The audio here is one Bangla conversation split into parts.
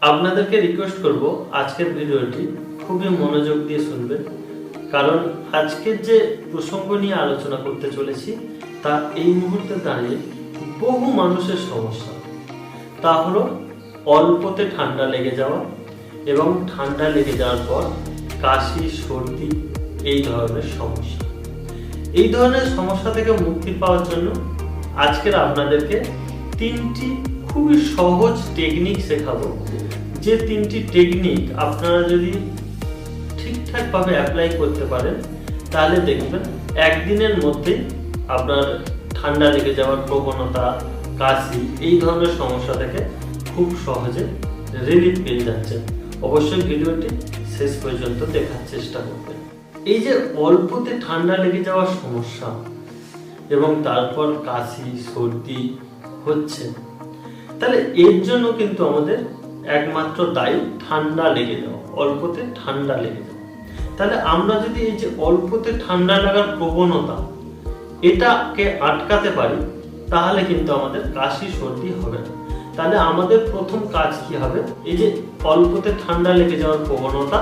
আপনাদেরকে রিকোয়েস্ট করব আজকের ভিডিওটি খুবই মনোযোগ দিয়ে শুনবেন, কারণ আজকের যে প্রসঙ্গ নিয়ে আলোচনা করতে চলেছি তা এই মুহূর্তে দাঁড়িয়ে বহু মানুষের সমস্যা। তা হলো অল্পতে ঠান্ডা লেগে যাওয়া এবং ঠান্ডা লেগে যাওয়ার পর কাশি, সর্দি, এই ধরনের সমস্যা। এই ধরনের সমস্যা থেকে মুক্তি পাওয়ার জন্য আজকের আপনাদেরকে তিনটি খুবই সহজ টেকনিক শেখাবো। যে তিনটি টেকনিক আপনারা যদি ঠিকঠাকভাবে অ্যাপ্লাই করতে পারেন তাহলে দেখবেন একদিনের মধ্যে আপনার ঠান্ডা লেগে যাওয়ার প্রবণতা, কাশি, এই ধরনের সমস্যা থেকে খুব সহজে রিলিফ পেয়ে যাচ্ছেন। অবশ্যই ভিডিওটি শেষ পর্যন্ত দেখার চেষ্টা করবেন। এই যে অল্পতে ঠান্ডা লেগে যাওয়ার সমস্যা এবং তারপর কাশি, সর্দি হচ্ছে, তাহলে এর জন্য কিন্তু আমাদের একমাত্র দায়ী ঠান্ডা লেগে যাওয়া, অল্পতে ঠান্ডা লেগে যাওয়া। তাহলে আমরা যদি এই যে অল্পতে ঠান্ডা লাগার প্রবণতা এটাকে আটকাতে পারি তাহলে কিন্তু আমাদের কাশি, সর্দি হবে না। তাহলে আমাদের প্রথম কাজ কি হবে? এই যে অল্পতে ঠান্ডা লেগে যাওয়ার প্রবণতা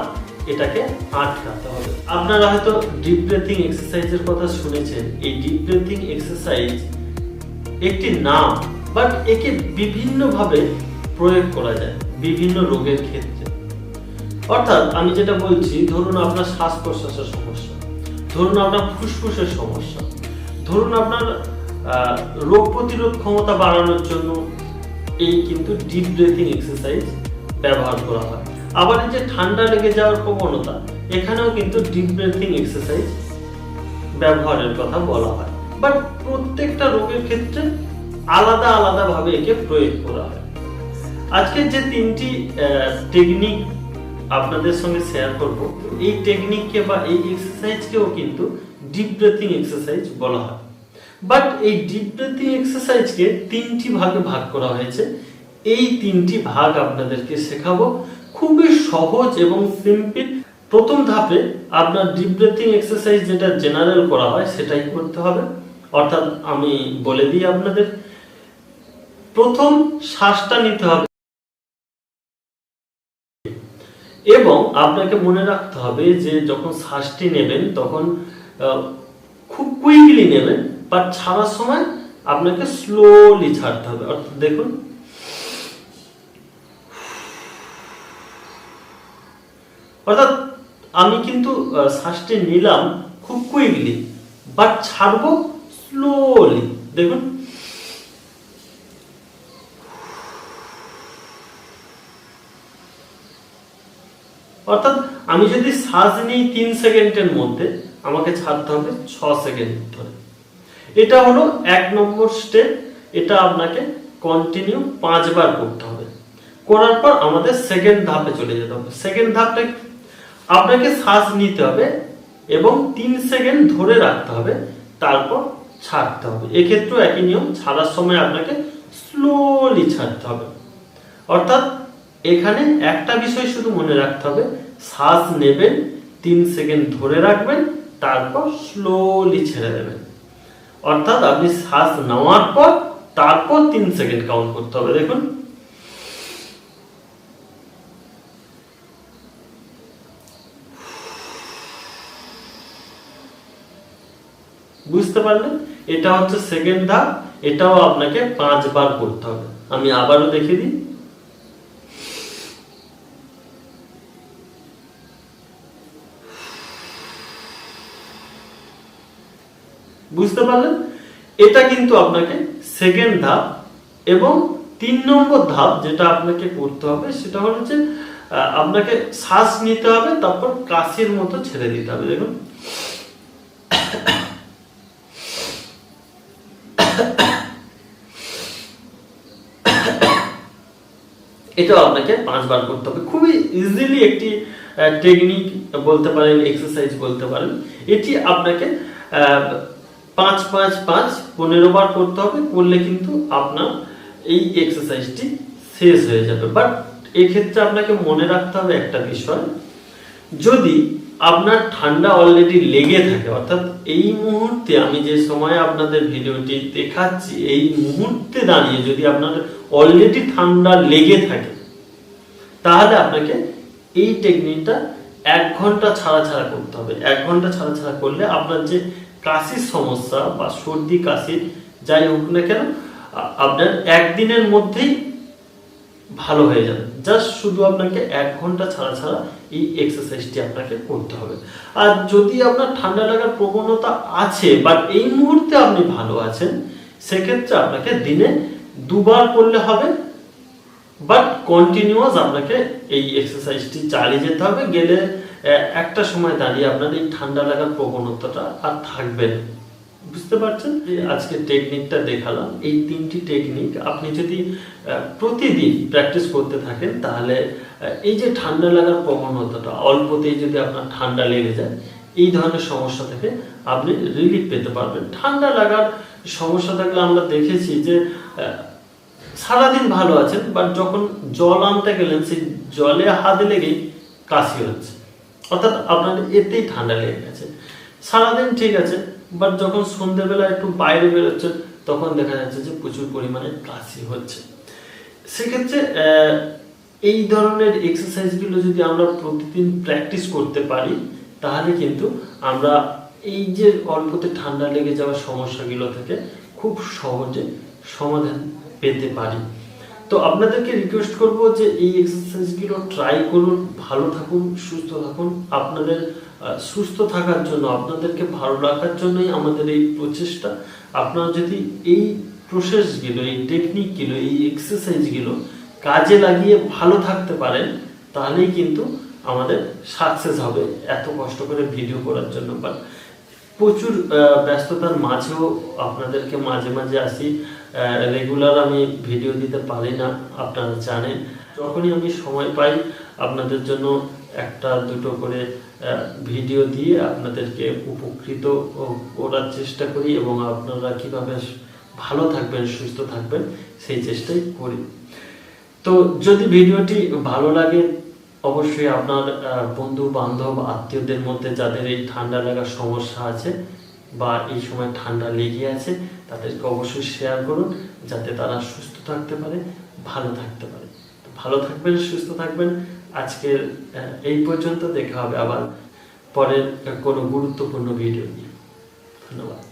এটাকে আটকাতে হবে। আপনারা হয়তো ডিপ ব্রিথিং এক্সারসাইজের কথা শুনেছেন। এই ডিপ ব্রিথিং এক্সারসাইজ একটি নাম, বাট একে বিভিন্নভাবে প্রয়োগ করা যায় বিভিন্ন রোগের ক্ষেত্রে। অর্থাৎ আমি যেটা বলছি, ধরুন আপনার শ্বাস প্রশ্বাসের সমস্যা, ধরুন আপনার ফুসফুসের সমস্যা, ধরুন আপনার রোগ প্রতিরোধ ক্ষমতা বাড়ানোর জন্য এই কিন্তু ডিপ ব্রিথিং এক্সারসাইজ ব্যবহার করা হয়। আবার এই যে ঠান্ডা লেগে যাওয়ার প্রবণতা, এখানেও কিন্তু ডিপ ব্রিথিং এক্সারসাইজ ব্যবহারের কথা বলা হয়। বাট প্রত্যেকটা রোগের ক্ষেত্রে আলাদা আলাদা ভাবে একে প্রয়োগ করা হয়। আজকে যে তিনটি টেকনিক আপনাদের সঙ্গে শেয়ার করব, এই টেকনিককে বা এই এক্সারসাইজকেও কিন্তু ডিপ ব্রিথিং এক্সারসাইজ বলা হয়। বাট এই ডিপ ব্রিথিং এক্সারসাইজকে তিনটি ভাগে ভাগ করা হয়েছে। এই তিনটি ভাগ আপনাদেরকে শেখাবো খুবই সহজ এবং সিম্পল। প্রথম ধাপে আপনার ডিপ ব্রিথিং এক্সারসাইজ যেটা জেনারেল করা হয় সেটাই করতে হবে। অর্থাৎ আমি বলে দিই আপনাদের, প্রথম শ্বাসটা নিতে হবে এবং আপনাকে মনে রাখতে হবে যে যখন শ্বাসটি নেবেন তখন খুব কুইকলি নেবেন, বাট ছাড়ার সময় আপনাকে স্লোলি ছাড়তে হবে। অর্থাৎ দেখুন, অর্থাৎ আমি কিন্তু শ্বাসটি নিলাম খুব কুইকলি, বাট ছাড়বো স্লোলি। দেখুন, অর্থাৎ আমি যদি শ্বাস নিই 3 সেকেন্ডের মধ্যে, আমাকে ছাড়তে হবে 6 সেকেন্ড ধরে। এটা হলো 1 নম্বর স্টেপ। এটা আপনাকে কন্টিনিউ 5 বার করতে হবে। করার পর আমাদের সেকেন্ড ধাপে চলে যেতে হবে। সেকেন্ড ধাপটা আপনাকে শ্বাস নিতে হবে এবং 3 সেকেন্ড ধরে রাখতে হবে, তারপর ছাড়তে হবে। এক্ষেত্রেও একই নিয়ম, ছাড়ার সময় আপনাকে স্লোলি ছাড়তে হবে। অর্থাৎ এখানে একটা বিষয় শুধু মনে রাখতে হবে, শ্বাস নেবেন, 3 সেকেন্ড ধরে রাখবেন, তারপর স্লোলি ছেড়ে দেবেন। অর্থাৎ আপনি শ্বাস নেওয়ার পর তারপর 3 সেকেন্ড কাউন্ট করতে হবে। দেখুন, বুঝতে পারলেন? এটা হচ্ছে সেকেন্ড ধাপ। এটাও আপনাকে 5 বার করতে হবে। আমি আবারও দেখিয়ে দিই। বুঝতে পারলেন? এটা কিন্তু আপনাকে সেকেন্ড ধাপ। এবং 3 নম্বর ধাপ যেটা আপনাকে করতে হবে সেটা হলো যে আপনাকে শ্বাস নিতে হবে, তারপর কাশির মতো ছেড়ে দিতে হবে। দেখুন, এটাও আপনাকে 5 বার করতে হবে। খুবই ইজিলি একটি টেকনিক বলতে পারেন, এক্সারসাইজ বলতে পারেন। এটি আপনাকে 5-5-5-15 বার করতে হবে। করলে কিন্তু আপনার এই এক্সারসাইজটি শেষ হয়ে যাবে। বাট এক্ষেত্রে আপনাকে মনে রাখতে হবে একটা বিষয়, যদি আপনার ঠান্ডা অলরেডি লেগে থাকে, অর্থাৎ এই মুহূর্তে আমি যে সময় আপনাদের ভিডিওটি দেখাচ্ছি এই মুহূর্তে দাঁড়িয়ে যদি আপনার অলরেডি ঠান্ডা লেগে থাকে, তাহলে আপনাকে এই টেকনিকটা 1 ঘন্টা ছাড়া ছাড়া করতে হবে। 1 ঘন্টা ছাড়া ছাড়া করলে আপনার যে কাশির সমস্যা বা সর্দি কাশির যাই হোক না কেন, আপনার একদিনের মধ্যেই ভালো হয়ে যাবে। জাস্ট শুধু আপনাকে 1 ঘন্টা ছাড়া ছাড়া এই এক্সারসাইজটি আপনাকে করতে হবে। আর যদি আপনার ঠান্ডা লাগার প্রবণতা আছে বাট এই মুহূর্তে আপনি ভালো আছেন, সেক্ষেত্রে আপনাকে দিনে 2 বার করলে হবে, বাট কন্টিনিউয়াস আপনাকে এই এক্সারসাইজটি চালিয়ে যেতে হবে। গেলে একটা সময় দাঁড়িয়ে আপনার এই ঠান্ডা লাগার প্রবণতাটা আর থাকবে না। বুঝতে পারছেন? আজকে টেকনিকটা দেখালাম, এই 3টি টেকনিক আপনি যদি প্রতিদিন প্র্যাকটিস করতে থাকেন, তাহলে এই যে ঠান্ডা লাগার প্রবণতাটা, অল্পতেই যদি আপনার ঠান্ডা লেগে যায়, এই ধরনের সমস্যা থেকে আপনি রিলিফ পেতে পারবেন। ঠান্ডা লাগার সমস্যা থাকলে আমরা দেখেছি যে সারাদিন ভালো আছেন, বাট যখন জল আনতে গেলেন সেই জলে হাত লেগেই কাশি হচ্ছে, অর্থাৎ আপনার এতেই ঠান্ডা লেগে গেছে। সারাদিন ঠিক আছে, বাট যখন সন্ধ্যেবেলা একটু বাইরে বেরোচ্ছেন তখন দেখা যাচ্ছে যে প্রচুর পরিমাণে কাশি হচ্ছে। সেক্ষেত্রে এই ধরনের এক্সারসাইজগুলো যদি আমরা প্রতিদিন প্র্যাকটিস করতে পারি, তাহলে কিন্তু আমরা এই যে অল্পতে ঠান্ডা লেগে যাওয়ার সমস্যাগুলো থেকে খুব সহজে সমাধান পেতে পারি। তো আপনাদেরকে রিকোয়েস্ট করব যে এই এক্সারসাইজগুলো ট্রাই করুন, ভালো থাকুন, সুস্থ থাকুন। আপনাদের সুস্থ থাকার জন্য, আপনাদেরকে ভালো রাখার জন্যই আমাদের এই প্রচেষ্টা। আপনারা যদি এই প্রসেসগুলো, এই টেকনিকগুলো, এই এক্সারসাইজগুলো কাজে লাগিয়ে ভালো থাকতে পারেন, তাহলেই কিন্তু আমাদের সাকসেস হবে এত কষ্ট করে ভিডিও করার জন্য। বাট প্রচুর ব্যস্ততার মাঝেও আপনাদেরকে মাঝে মাঝে আসি, রেগুলার আমি ভিডিও দিতে পারি না, আপনারা জানেন। যখনই আমি সময় পাই আপনাদের জন্য 1-2 করে ভিডিও দিয়ে আপনাদেরকে উপকৃত করার চেষ্টা করি, এবং আপনারা কিভাবে ভালো থাকবেন, সুস্থ থাকবেন সেই চেষ্টাই করি। তো যদি ভিডিওটি ভালো লাগে, অবশ্যই আপনার বন্ধু বান্ধব আত্মীয়দের মধ্যে যাদের এই ঠান্ডা লাগার সমস্যা আছে বা এই সময় ঠান্ডা লেগে আছে, তাদেরকে অবশ্যই শেয়ার করুন, যাতে তারা সুস্থ থাকতে পারে, ভালো থাকতে পারে। ভালো থাকবেন, সুস্থ থাকবেন। আজকের এই পর্যন্ত, দেখা হবে আবার পরের কোনো গুরুত্বপূর্ণ ভিডিও নিয়ে। ধন্যবাদ।